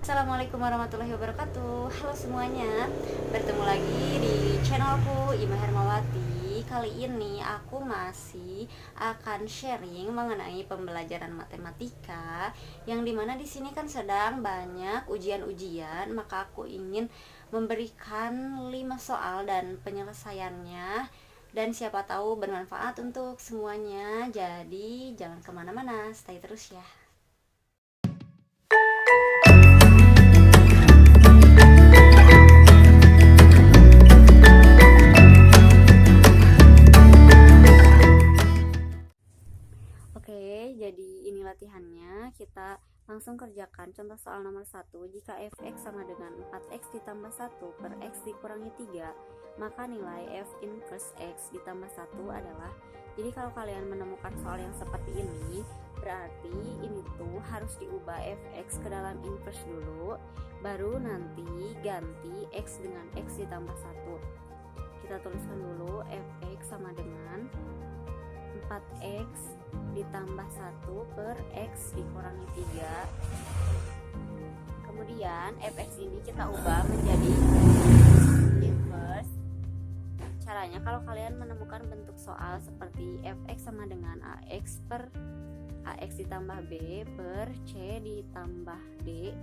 Assalamualaikum warahmatullahi wabarakatuh. Halo semuanya, bertemu lagi di channelku Ima Hermawati. Kali ini aku masih akan sharing mengenai pembelajaran matematika, yang dimana di sini kan sedang banyak ujian-ujian. Maka aku ingin memberikan 5 soal dan penyelesaiannya, dan siapa tahu bermanfaat untuk semuanya. Jadi jangan kemana-mana, stay terus ya. Oke, jadi ini latihannya. Kita langsung kerjakan contoh soal nomor 1. Jika fx sama dengan 4x ditambah 1 per x dikurangi 3, maka nilai f inverse x ditambah 1 adalah. Jadi kalau kalian menemukan soal yang seperti ini, berarti ini tuh harus diubah fx ke dalam inverse dulu, baru nanti ganti x dengan x ditambah 1. Kita tuliskan dulu fx sama dengan 4x ditambah 1 per x dikurangi 3. Kemudian fx ini kita ubah menjadi inverse. Caranya kalau kalian menemukan bentuk soal seperti fx sama dengan ax per ax ditambah b per c ditambah d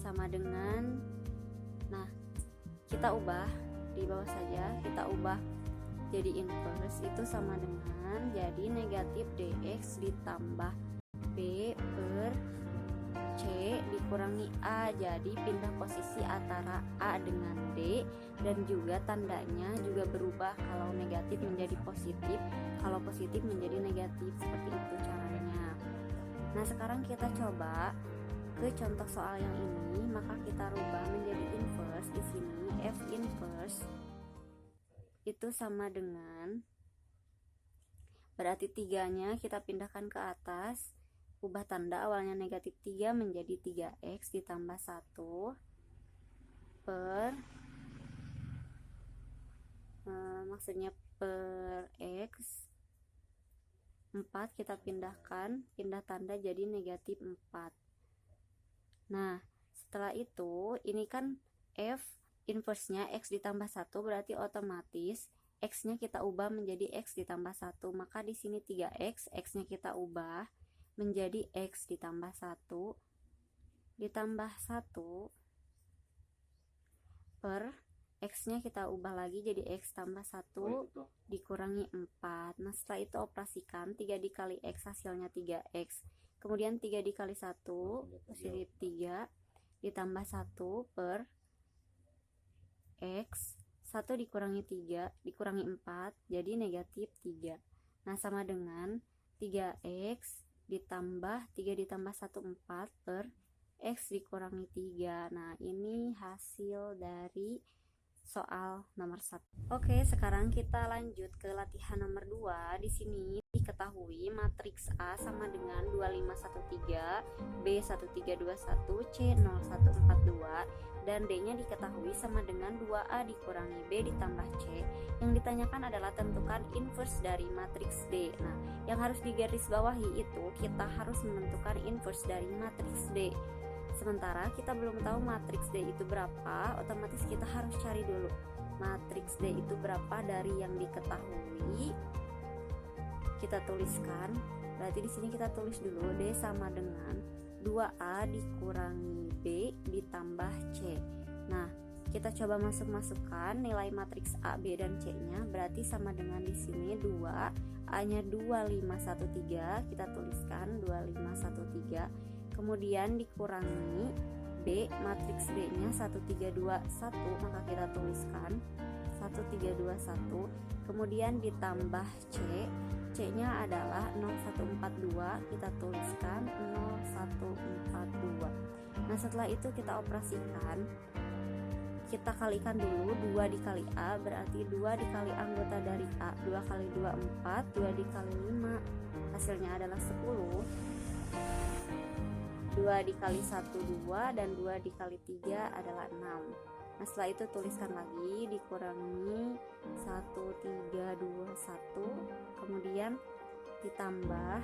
sama dengan, nah kita ubah di bawah saja, kita ubah jadi inverse, itu sama dengan jadi negatif dx ditambah b per c dikurangi a. Jadi pindah posisi antara a dengan d, dan juga tandanya juga berubah, kalau negatif menjadi positif, kalau positif menjadi negatif, seperti itu caranya. Nah sekarang kita coba ke contoh soal yang ini, maka kita rubah menjadi inverse. Di sini f inverse itu sama dengan, berarti 3-nya kita pindahkan ke atas, ubah tanda, awalnya negatif 3 menjadi 3x ditambah 1 per maksudnya per x 4, kita pindahkan, pindah tanda jadi negatif 4. Nah setelah itu ini kan f inverse-nya x ditambah 1, berarti otomatis x-nya kita ubah menjadi x ditambah 1. Maka di sini 3x, x-nya kita ubah menjadi x ditambah 1 ditambah 1 per x-nya kita ubah lagi jadi x tambah 1 dikurangi 4. Nah setelah itu operasikan, 3 dikali x hasilnya 3x, kemudian 3 dikali 1 positif 3 ditambah 1 per x 1 dikurangi 3 dikurangi 4 jadi negatif 3. Nah sama dengan 3x ditambah 3 ditambah 1 4 per x dikurangi 3. Nah ini hasil dari soal nomor 1. Oke, sekarang kita lanjut ke latihan nomor 2. Di sini diketahui matriks A sama dengan 2513, B 1321, C 0142, dan D-nya diketahui sama dengan 2A dikurangi B ditambah C. Yang ditanyakan adalah tentukan inverse dari matriks D. Nah, yang harus digarisbawahi itu kita harus menentukan inverse dari matriks D. Sementara kita belum tahu matriks D itu berapa, otomatis kita harus cari dulu matriks D itu berapa dari yang diketahui. Kita tuliskan. Berarti di sini kita tulis dulu D sama dengan 2A dikurangi B ditambah C. Nah, kita coba masukkan nilai matriks A, B, dan C-nya. Berarti sama dengan di sini 2, A-nya 2513, kita tuliskan 2513. Kemudian dikurangi B, matriks B-nya 1321, maka kita tuliskan 1321. Kemudian ditambah C, C-nya adalah 0142, kita tuliskan 0142. Nah setelah itu kita operasikan, kita kalikan dulu 2 dikali A, berarti 2 dikali anggota dari A, 2 kali 2 4, 2 dikali 5 hasilnya adalah 10, 2 dikali 1 2, dan 2 dikali 3 adalah 6. Nah setelah itu tuliskan lagi, dikurangi 1321, kemudian ditambah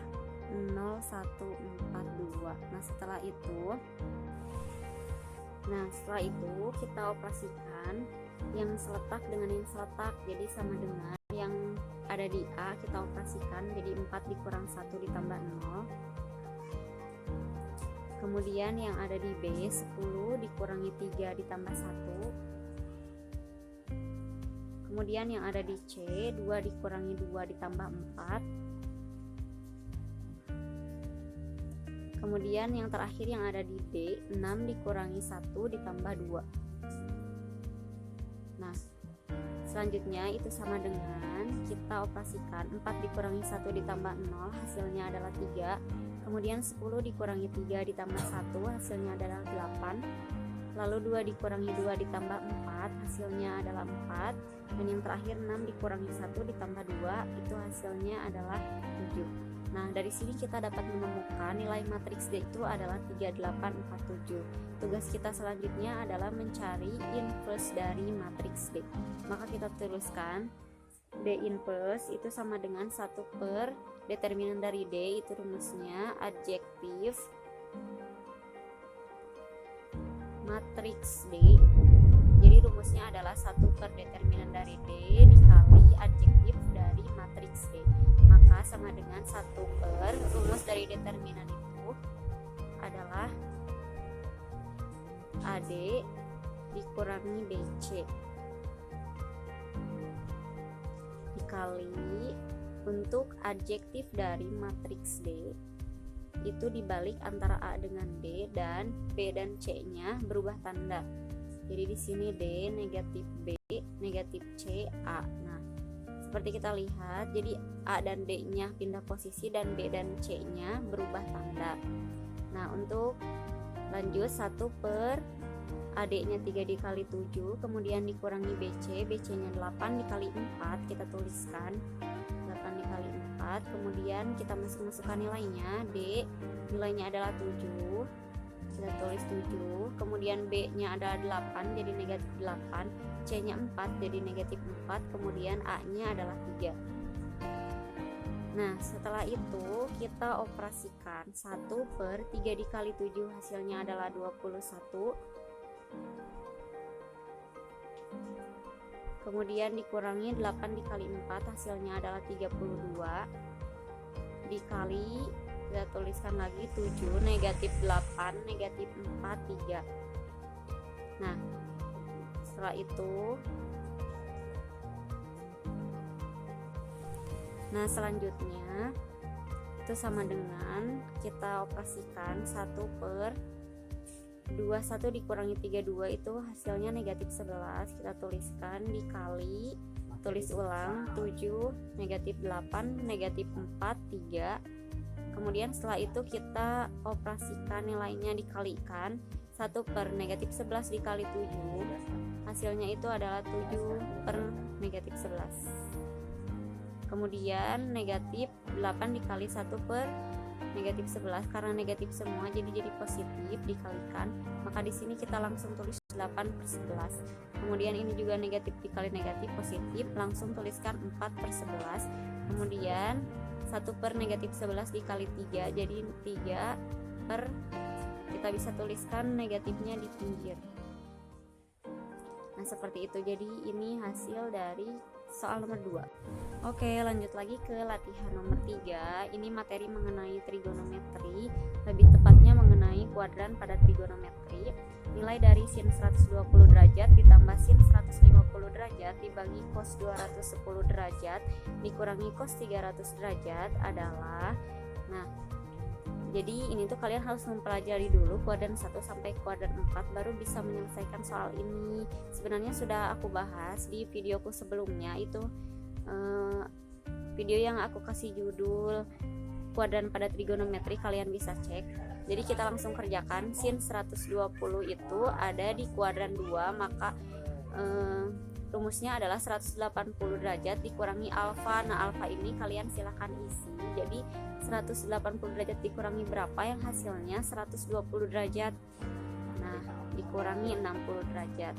0142. Nah setelah itu Nah, setelah itu kita operasikan yang seletak dengan yang seletak, jadi sama dengan yang ada di A kita operasikan, jadi 4 dikurang 1 ditambah 0. Kemudian yang ada di B 10 dikurangi 3 ditambah 1. Kemudian yang ada di C 2 dikurangi 2 ditambah 4. Kemudian yang terakhir yang ada di D 6 dikurangi 1 ditambah 2. Nah, selanjutnya itu sama dengan kita operasikan 4 dikurangi 1 ditambah 0 hasilnya adalah 3. Kemudian 10 dikurangi 3 ditambah 1 hasilnya adalah 8. Lalu 2 dikurangi 2 ditambah 4 hasilnya adalah 4. Dan yang terakhir 6 dikurangi 1 ditambah 2 itu hasilnya adalah 7. Nah, dari sini kita dapat menemukan nilai matriks D itu adalah 3847. Tugas kita selanjutnya adalah mencari inverse dari matriks D. Maka kita tuliskan D inverse itu sama dengan 1 per determinan dari D, itu rumusnya adjektif matriks D. Jadi rumusnya adalah 1 per determinan dari D dikali adjektif dari matriks D. Maka sama dengan 1 per rumus dari determinan itu adalah AD dikurangi BC dikali untuk adjektif dari matriks D itu dibalik antara A dengan D dan B dan C-nya berubah tanda. Jadi di sini D negatif B, negatif C, A. Nah, seperti kita lihat, jadi A dan D-nya pindah posisi dan B dan C-nya berubah tanda. Nah, untuk lanjut 1 per AD-nya 3 dikali 7, kemudian dikurangi BC, BC-nya 8 dikali 4, kita tuliskan 8 dikali 4, kemudian kita masukkan nilainya. D nilainya adalah 7, kita tulis 7, kemudian B-nya adalah 8 jadi negatif 8, C-nya 4 jadi negatif 4, kemudian A-nya adalah 3. Nah, setelah itu kita operasikan 1 per 3 dikali 7 hasilnya adalah 21. Kemudian dikurangi 8 dikali 4 hasilnya adalah 32. Dikali, kita tuliskan lagi 7, negatif 8, negatif 4, 3. Nah, setelah itu selanjutnya itu sama dengan kita operasikan 1 per 21 dikurangi 32 itu hasilnya negatif 11, kita tuliskan dikali, tulis ulang 7, negatif 8, negatif 4, 3. Kemudian setelah itu kita operasikan nilainya dikalikan 1 per negatif 11 dikali 7 hasilnya itu adalah 7 per negatif 11. Kemudian negatif 8 dikali 1 per negatif 11, karena negatif semua jadi positif dikalikan, maka di sini kita langsung tulis 8 per 11. Kemudian ini juga negatif dikali negatif positif, langsung tuliskan 4 per 11. Kemudian 1 per negatif 11 dikali 3 jadi 3 per, kita bisa tuliskan negatifnya di pinggir. Nah, seperti itu. Jadi ini hasil dari soal nomor 2. Oke, lanjut lagi ke latihan nomor 3. Ini materi mengenai trigonometri, lebih tepatnya mengenai kuadran pada trigonometri. Nilai dari sin 120 derajat ditambah sin 150 derajat dibagi cos 210 derajat dikurangi cos 300 derajat adalah, nah, jadi ini tuh kalian harus mempelajari dulu kuadran 1 sampai kuadran 4 baru bisa menyelesaikan soal ini. Sebenarnya sudah aku bahas di videoku sebelumnya, itu video yang aku kasih judul kuadran pada trigonometri, kalian bisa cek. Jadi kita langsung kerjakan. Sin 120 itu ada di kuadran 2, maka rumusnya adalah 180 derajat dikurangi alfa. Nah, alfa ini kalian silahkan isi. Jadi 180 derajat dikurangi berapa, yang hasilnya 120 derajat. Nah, dikurangi 60 derajat.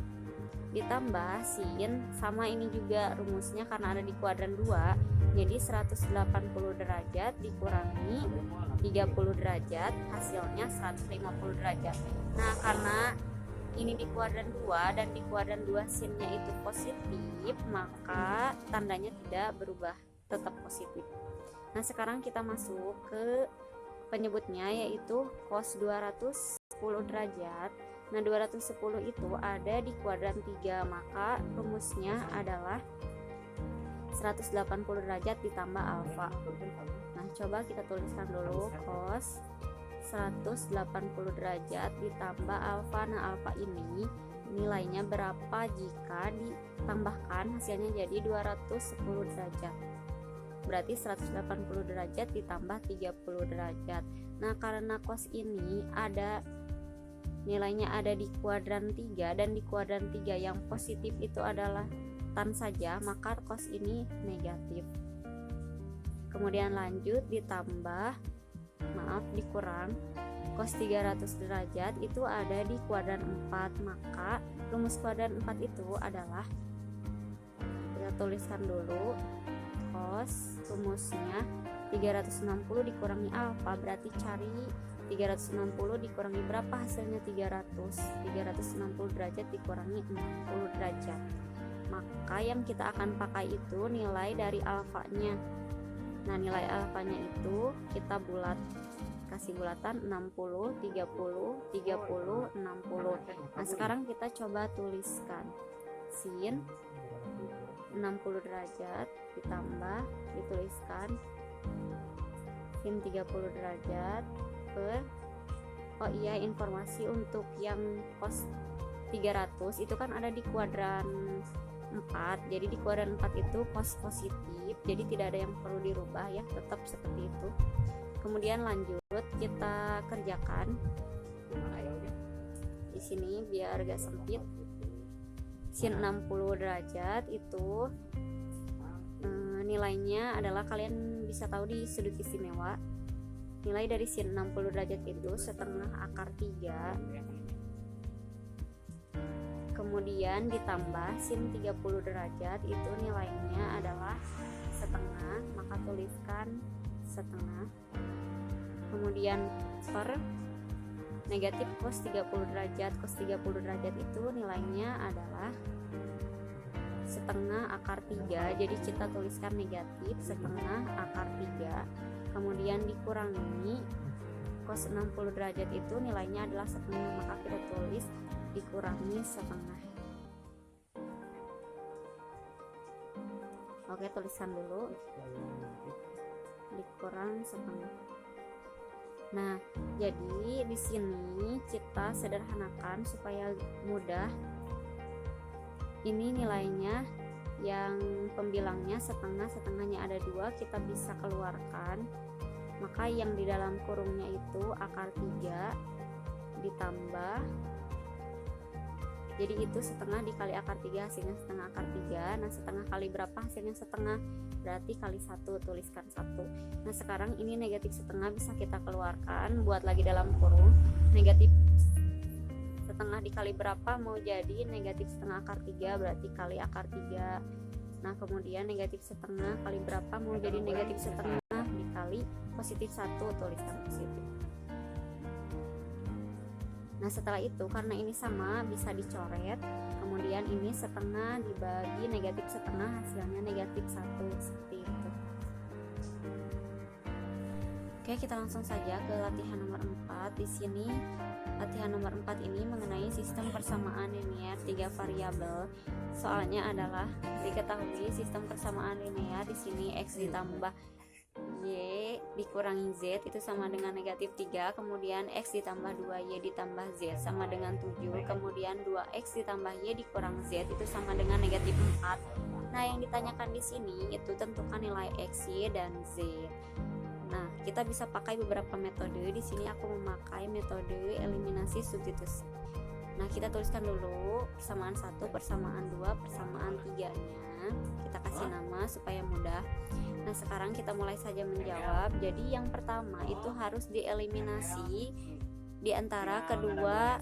Ditambah sin, sama ini juga rumusnya karena ada di kuadran 2. Jadi 180 derajat dikurangi 30 derajat, hasilnya 150 derajat. Nah, karena ini di kuadran 2 dan di kuadran 2 sinnya itu positif, maka tandanya tidak berubah, tetap positif. Nah, sekarang kita masuk ke penyebutnya, yaitu cos 210 derajat. Nah, 210 itu ada di kuadran 3, maka rumusnya adalah 180 derajat ditambah alfa. Nah, coba kita tuliskan dulu cos 180 derajat ditambah alfa. Nah, alfa ini nilainya berapa jika ditambahkan hasilnya jadi 210 derajat. Berarti 180 derajat ditambah 30 derajat. Nah, karena cos ini ada nilainya ada di kuadran 3 dan di kuadran 3 yang positif itu adalah tan saja, maka cos ini negatif. Kemudian lanjut ditambah, dikurang cos 300 derajat itu ada di kuadran 4, maka rumus kuadran 4 itu adalah, kita tuliskan dulu, cos rumusnya 360 dikurangi alfa, berarti cari 360 dikurangi berapa hasilnya? 360 derajat dikurangi 60 derajat, maka yang kita akan pakai itu nilai dari alfanya. Nah, nilai alfanya itu kita bulat, kasih bulatan 60, 30, 30, 60. Nah, sekarang kita coba tuliskan sin 60 derajat ditambah, dituliskan sin 30 derajat per, oh iya, informasi untuk yang cos 300 itu kan ada di kuadran 4, jadi di kuadran 4 itu cos positif, jadi tidak ada yang perlu dirubah ya, tetap seperti itu. Kemudian lanjut kita kerjakan di sini biar agak sempit. Sin 60 derajat itu nilainya adalah, kalian bisa tahu di sudut istimewa, nilai dari sin 60 derajat itu setengah akar 3, kemudian ditambah sin 30 derajat itu nilainya adalah setengah, maka tuliskan setengah, kemudian per negatif cos 30 derajat. Cos 30 derajat itu nilainya adalah setengah akar 3, jadi kita tuliskan negatif setengah akar 3, kemudian dikurangi cos 60 derajat itu nilainya adalah setengah, maka kita tulis dikurangi setengah. Oke, tuliskan dulu dikurang setengah. Nah, jadi di sini kita sederhanakan supaya mudah. Ini nilainya yang pembilangnya setengah, setengahnya ada 2, kita bisa keluarkan, maka yang di dalam kurungnya itu akar 3 ditambah, jadi itu setengah dikali akar 3 hasilnya setengah akar 3. Nah, setengah kali berapa hasilnya setengah? Berarti kali 1, tuliskan 1. Nah, sekarang ini negatif setengah bisa kita keluarkan, buat lagi dalam kurung. Negatif setengah dikali berapa mau jadi negatif setengah akar 3, berarti kali akar 3. Nah, kemudian negatif setengah kali berapa mau jadi negatif setengah dikali positif 1, tuliskan positif. Nah, setelah itu karena ini sama bisa dicoret, kemudian ini setengah dibagi negatif setengah hasilnya negatif 1, seperti itu. Oke, kita langsung saja ke latihan nomor 4. Di sini latihan nomor 4 ini mengenai sistem persamaan linear 3 variabel. Soalnya adalah diketahui sistem persamaan linear di sini x ditambah y dikurangi z itu sama dengan negatif 3, kemudian x ditambah 2y ditambah z sama dengan 7, kemudian 2x ditambah y dikurang z itu sama dengan negatif 4. Nah, yang ditanyakan di sini itu tentukan nilai x, y, dan z. Nah, kita bisa pakai beberapa metode. Di sini aku memakai metode eliminasi substitusi. Nah, kita tuliskan dulu persamaan 1, persamaan 2, persamaan 3-nya. Kita kasih nama supaya mudah. Nah, sekarang kita mulai saja menjawab. Jadi yang pertama itu harus dieliminasi di antara kedua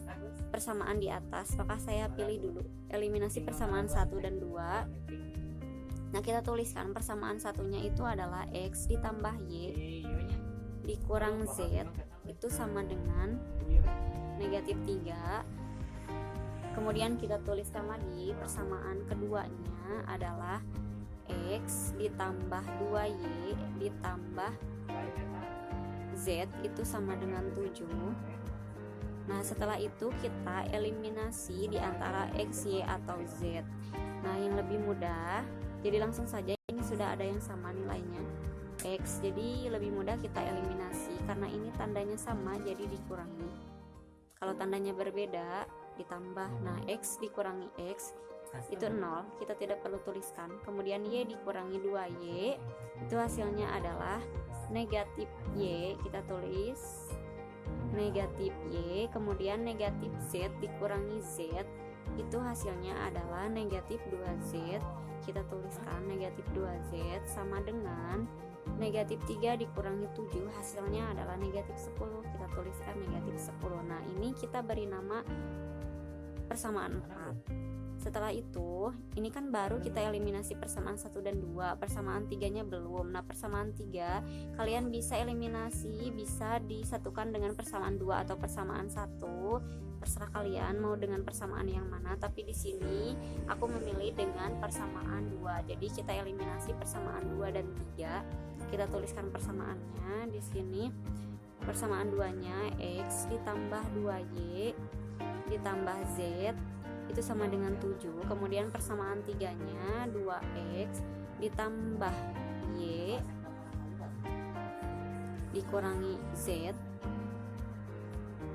persamaan di atas. Maka saya pilih dulu eliminasi persamaan 1 dan 2. Nah, kita tuliskan persamaan satunya itu adalah x ditambah y dikurang z itu sama dengan negatif 3 Kemudian kita tuliskan lagi persamaan keduanya adalah X ditambah 2Y ditambah Z itu sama dengan 7. Nah, setelah itu kita eliminasi di antara X, Y, atau Z. Nah, yang lebih mudah, jadi langsung saja ini sudah ada yang sama nilainya X, jadi lebih mudah kita eliminasi karena ini tandanya sama jadi dikurangi. Kalau tandanya berbeda ditambah, nah X dikurangi X itu 0, kita tidak perlu tuliskan. Kemudian Y dikurangi 2Y itu hasilnya adalah negatif Y, kita tulis negatif Y. Kemudian negatif Z dikurangi Z itu hasilnya adalah negatif 2Z, kita tuliskan negatif 2Z sama dengan negatif 3 dikurangi 7 hasilnya adalah negatif 10, kita tuliskan negatif 10. Nah, ini kita beri nama persamaan 4. Setelah itu, ini kan baru kita eliminasi persamaan 1 dan 2, persamaan 3-nya belum. Nah, persamaan 3 kalian bisa eliminasi, bisa disatukan dengan persamaan 2 atau persamaan 1. Terserah kalian mau dengan persamaan yang mana, tapi di sini aku memilih dengan persamaan 2. Jadi kita eliminasi persamaan 2 dan 3. Kita tuliskan persamaannya di sini. Persamaan 2-nya X ditambah 2Y ditambah Z itu sama dengan 7. Kemudian persamaan 3-nya 2X ditambah Y dikurangi Z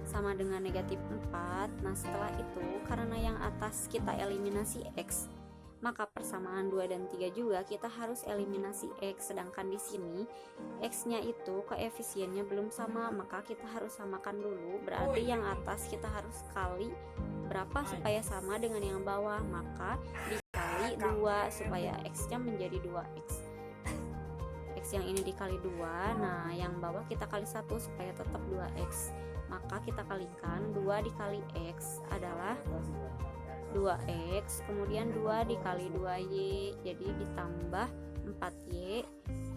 sama dengan negatif 4. Nah, setelah itu karena yang atas kita eliminasi X, maka persamaan 2 dan 3 juga kita harus eliminasi X. Sedangkan di sini X-nya itu koefisiennya belum sama, maka kita harus samakan dulu. Berarti yang atas kita harus kali berapa supaya sama dengan yang bawah, maka dikali 2 supaya X-nya menjadi 2X. X yang ini dikali 2, nah yang bawah kita kali 1 supaya tetap 2X. Maka kita kalikan 2 dikali X adalah 2X, kemudian 2 dikali 2Y jadi ditambah 4Y,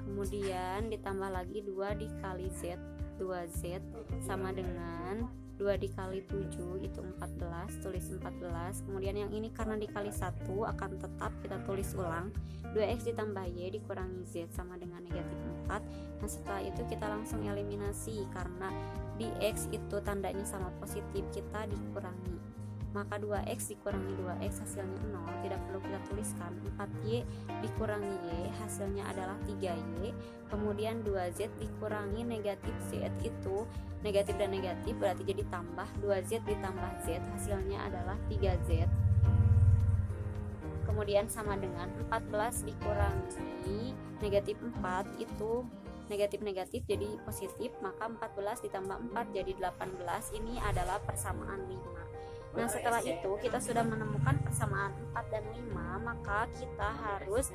kemudian ditambah lagi 2 dikali Z, 2Z sama dengan 2 dikali 7 itu 14, tulis 14. Kemudian yang ini karena dikali 1 akan tetap kita tulis ulang, 2X ditambah Y dikurangi Z sama dengan negatif 4. Nah, setelah itu kita langsung eliminasi karena di X itu tandanya sama positif, kita dikurangi, maka 2X dikurangi 2X hasilnya 0, tidak perlu kita tuliskan. 4Y dikurangi Y hasilnya adalah 3Y. Kemudian 2Z dikurangi negatif Z itu negatif dan negatif berarti jadi tambah, 2Z ditambah Z hasilnya adalah 3Z. Kemudian sama dengan 14 dikurangi negatif 4 itu negatif-negatif jadi positif, maka 14 ditambah 4 jadi 18. Ini adalah persamaan 5. Nah, setelah itu kita sudah menemukan persamaan 4 dan 5, maka kita harus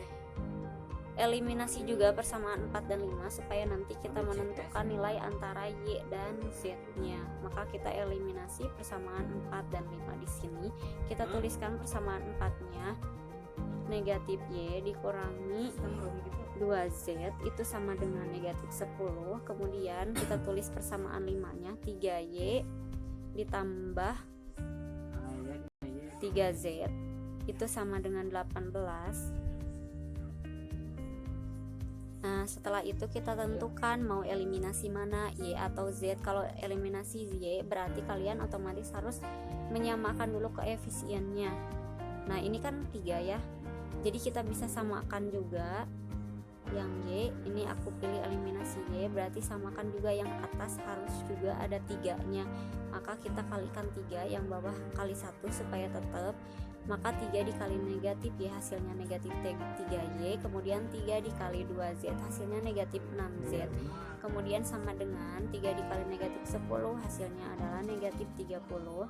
eliminasi juga persamaan 4 dan 5 supaya nanti kita menentukan nilai antara Y dan Z-nya. Maka kita eliminasi persamaan 4 dan 5 di sini. Kita tuliskan persamaan 4-nya negatif Y dikurangi 2Z itu sama dengan negatif 10. Kemudian kita tulis persamaan 5-nya 3Y ditambah 3Z itu sama dengan 18. Nah, setelah itu kita tentukan mau eliminasi mana, Y atau Z. Kalau eliminasi Y berarti kalian otomatis harus menyamakan dulu koefisiennya. Nah, ini kan 3 ya, jadi kita bisa samakan juga yang Y. Ini aku pilih eliminasi Y, berarti samakan juga yang atas harus juga ada 3-nya, maka kita kalikan 3, yang bawah kali 1 supaya tetap, maka 3 dikali negatif Y hasilnya negatif 3Y, kemudian 3 dikali 2Z hasilnya negatif 6Z, kemudian sama dengan 3 dikali negatif 10 hasilnya adalah negatif 30,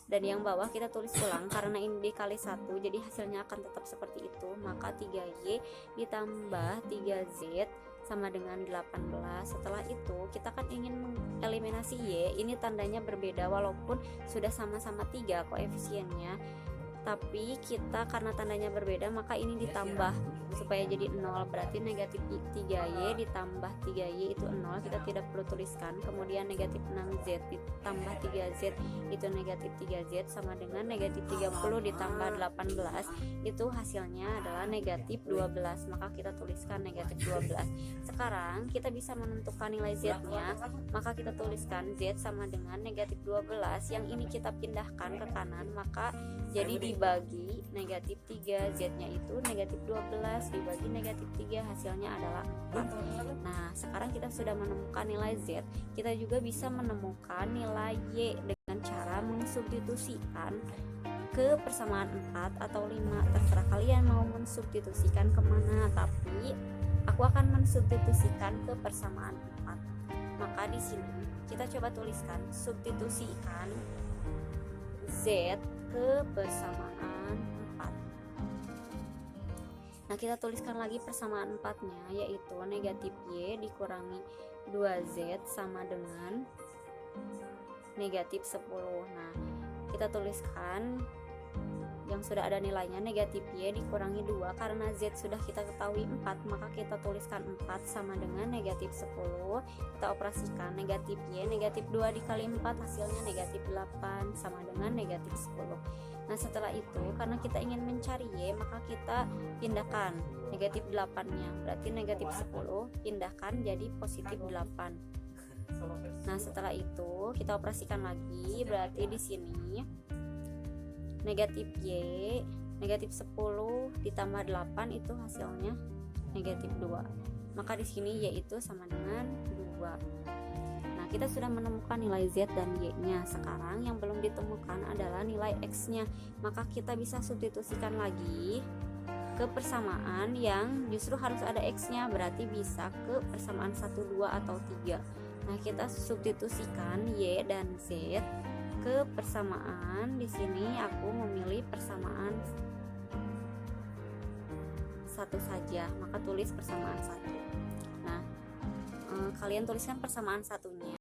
dan yang bawah kita tulis ulang karena ini dikali 1 jadi hasilnya akan tetap seperti itu, maka 3Y ditambah 3Z sama dengan 18. Setelah itu kita kan ingin mengeliminasi Y, ini tandanya berbeda walaupun sudah sama-sama 3 koefisiennya. tapi kita karena tandanya berbeda maka ini ditambah supaya jadi 0, berarti negatif 3y ditambah 3y itu 0, kita tidak perlu tuliskan. Kemudian negatif 6z ditambah 3z itu negatif 3z sama dengan negatif 30 ditambah 18 itu hasilnya adalah negatif 12, maka kita tuliskan negatif 12. Sekarang kita bisa menentukan nilai z nya, maka kita tuliskan z sama dengan negatif 12, yang ini kita pindahkan ke kanan, maka jadi dibagi negatif 3, z nya itu negatif 12 dibagi negatif 3, hasilnya adalah 4. Nah sekarang kita sudah menemukan nilai z, kita juga bisa menemukan nilai y dengan cara mensubstitusikan ke persamaan 4 atau 5, terserah kalian mau mensubstitusikan kemana, tapi aku akan mensubstitusikan ke persamaan 4. Maka di sini kita coba tuliskan substitusikan z ke persamaan 4. Nah kita tuliskan lagi persamaan 4 nya, yaitu negatif y dikurangi 2z sama dengan negatif 10. Nah kita tuliskan yang sudah ada nilainya, negatif y dikurangi 2, karena z sudah kita ketahui 4, maka kita tuliskan 4 sama dengan negatif 10. Kita operasikan negatif y, negatif 2 dikali 4 hasilnya negatif 8 sama dengan negatif 10. Nah setelah itu karena kita ingin mencari y, maka kita pindahkan negatif 8 nya, berarti negatif 10 pindahkan jadi positif 8. Nah setelah itu kita operasikan lagi, berarti di sini negatif y, negatif 10 ditambah 8 itu hasilnya negatif 2. Maka di sini y itu sama dengan 2. Nah, kita sudah menemukan nilai z dan y-nya. Sekarang yang belum ditemukan adalah nilai x-nya. Maka kita bisa substitusikan lagi ke persamaan yang justru harus ada x-nya, berarti bisa ke persamaan 1, 2 atau 3. Nah, kita substitusikan y dan z ke persamaan. Di sini aku memilih persamaan 1 saja, maka tulis persamaan 1. Nah kalian tuliskan persamaan satunya,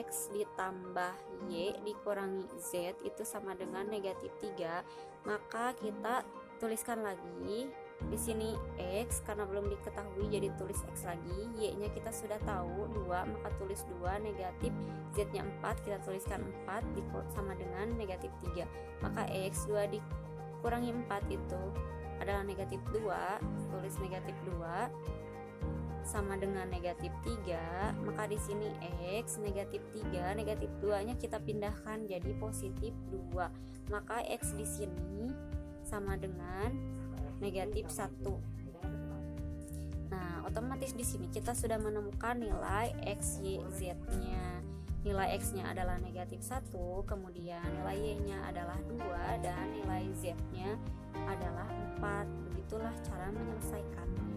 x ditambah y dikurangi z itu sama dengan negatif 3. Maka kita tuliskan lagi di sini x, karena belum diketahui jadi tulis x lagi. Y nya kita sudah tahu 2, maka tulis 2, negatif z nya 4, kita tuliskan 4 sama dengan negatif 3. Maka x 2 dikurangi 4 itu adalah negatif 2, tulis negatif 2 sama dengan negatif 3. Maka di sini x negatif 3, negatif 2 nya kita pindahkan jadi positif 2. Maka x di sini sama dengan negatif 1. Nah, otomatis di sini kita sudah menemukan nilai x, y, z-nya. Nilai x-nya adalah negatif 1, kemudian nilai y-nya adalah 2 dan nilai z-nya adalah 4. Begitulah cara menyelesaikannya.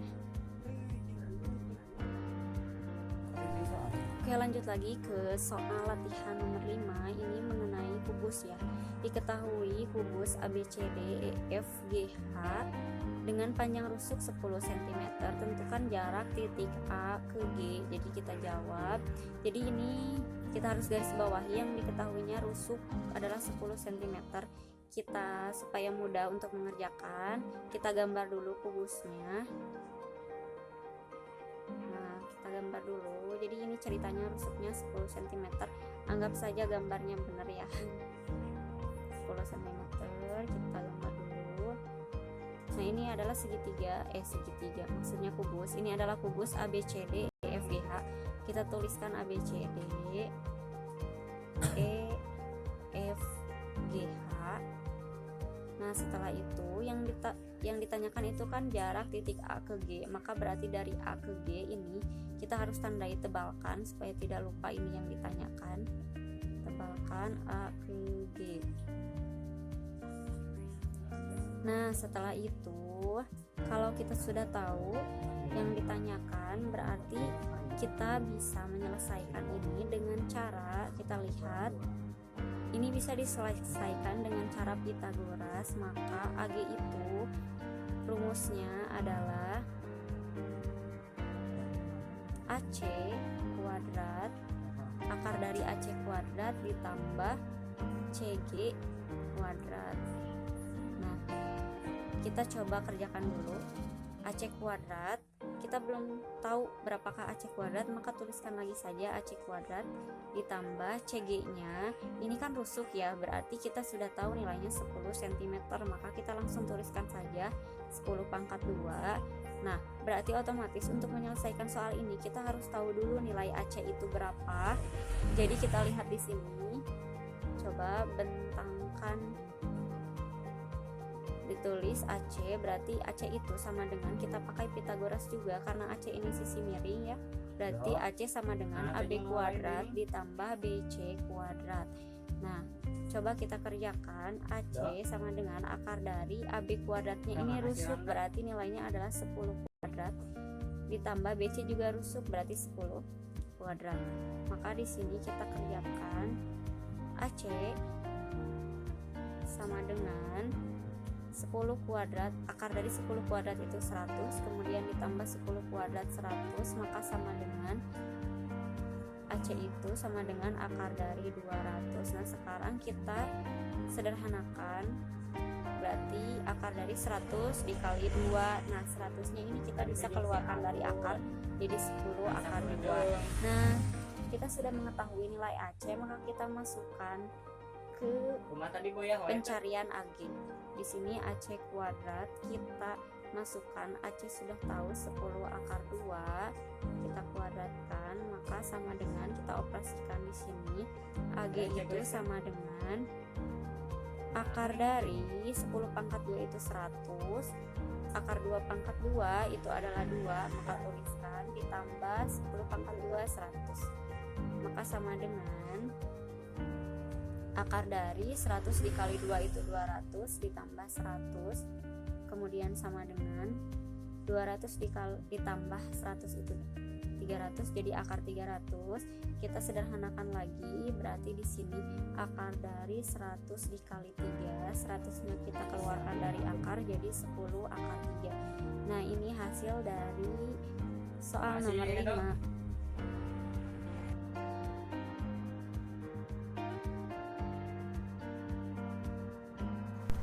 Oke, lanjut lagi ke soal latihan nomor 5. Ini mengenai kubus ya. Diketahui kubus ABCD EFGH dengan panjang rusuk 10 cm. Tentukan jarak titik A ke G. Jadi kita jawab. Jadi ini kita harus garis bawahi yang diketahuinya rusuk adalah 10 cm. Kita supaya mudah untuk mengerjakan, kita gambar dulu kubusnya. Nah, kita gambar dulu. Jadi ini ceritanya rusuknya 10 cm. Anggap saja gambarnya benar ya. 10 cm kita gambar dulu. Nah, ini adalah segitiga, maksudnya kubus. Ini adalah kubus ABCD EFGH. Kita tuliskan ABCD EFGH. Nah, setelah itu yang ditanyakan itu kan jarak titik A ke G, maka berarti dari A ke G ini kita harus tandai tebalkan supaya tidak lupa ini yang ditanyakan. Tebalkan A ke G. Nah, setelah itu kalau kita sudah tahu yang ditanyakan, berarti kita bisa menyelesaikan ini dengan cara kita lihat. Ini bisa diselesaikan dengan cara Pythagoras. Maka AG itu rumusnya adalah AC kuadrat akar dari AC kuadrat ditambah CG kuadrat. kita coba kerjakan dulu. AC kuadrat, kita belum tahu berapakah AC kuadrat, maka tuliskan lagi saja AC kuadrat ditambah CG nya, ini kan rusuk ya, berarti kita sudah tahu nilainya 10 cm, maka kita langsung tuliskan saja 10 pangkat 2. Nah, berarti otomatis untuk menyelesaikan soal ini kita harus tahu dulu nilai AC itu berapa. Jadi kita lihat di sini, coba bentangkan, ditulis AC, berarti AC itu sama dengan, kita pakai Pitagoras juga karena AC ini sisi miring ya, berarti AC sama dengan AB kuadrat ditambah BC kuadrat. Nah, coba kita kerjakan. AC sama dengan akar dari AB kuadratnya ini rusuk, berarti nilainya adalah 10 kuadrat ditambah BC juga rusuk, berarti 10 kuadrat. Maka di sini kita kerjakan AC sama dengan 10 kuadrat, akar dari 10 kuadrat itu 100, kemudian ditambah 10 kuadrat 100, maka sama dengan AC itu sama dengan akar dari 200. Nah, sekarang kita sederhanakan, berarti akar dari 100 dikali 2. Nah, 100 nya ini kita bisa keluarkan dari akar, jadi 10 akar 2. Nah, kita sudah mengetahui nilai AC, maka kita masukkan ke pencarian AG. Di sini AC kuadrat kita masukkan, AC sudah tahu 10 akar 2, kita kuadratkan, maka sama dengan, kita operasikan di sini. AG itu sama dengan akar dari 10 pangkat 2 itu 100, akar 2 pangkat 2 itu adalah 2, maka tuliskan ditambah 10 pangkat 2 100, maka sama dengan akar dari 100 dikali 2 itu 200 ditambah 100, kemudian sama dengan 200 ditambah 100 itu 300, jadi akar 300. Kita sederhanakan lagi, berarti di sini akar dari 100 dikali 3, 100-nya kita keluarkan dari akar, jadi 10 akar 3. Nah, ini hasil dari soal nomor 5.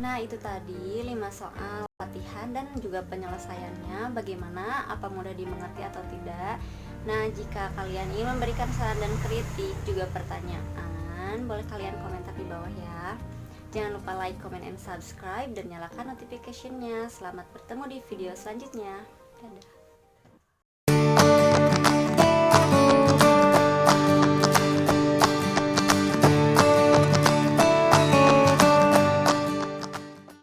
Nah, itu tadi 5 soal latihan dan juga penyelesaiannya. Bagaimana? Apa mudah dimengerti atau tidak? Nah, jika kalian ingin memberikan saran dan kritik, juga pertanyaan, boleh kalian komentar di bawah ya. Jangan lupa like, comment, and subscribe, dan nyalakan notification-nya. Selamat bertemu di video selanjutnya. Dadah.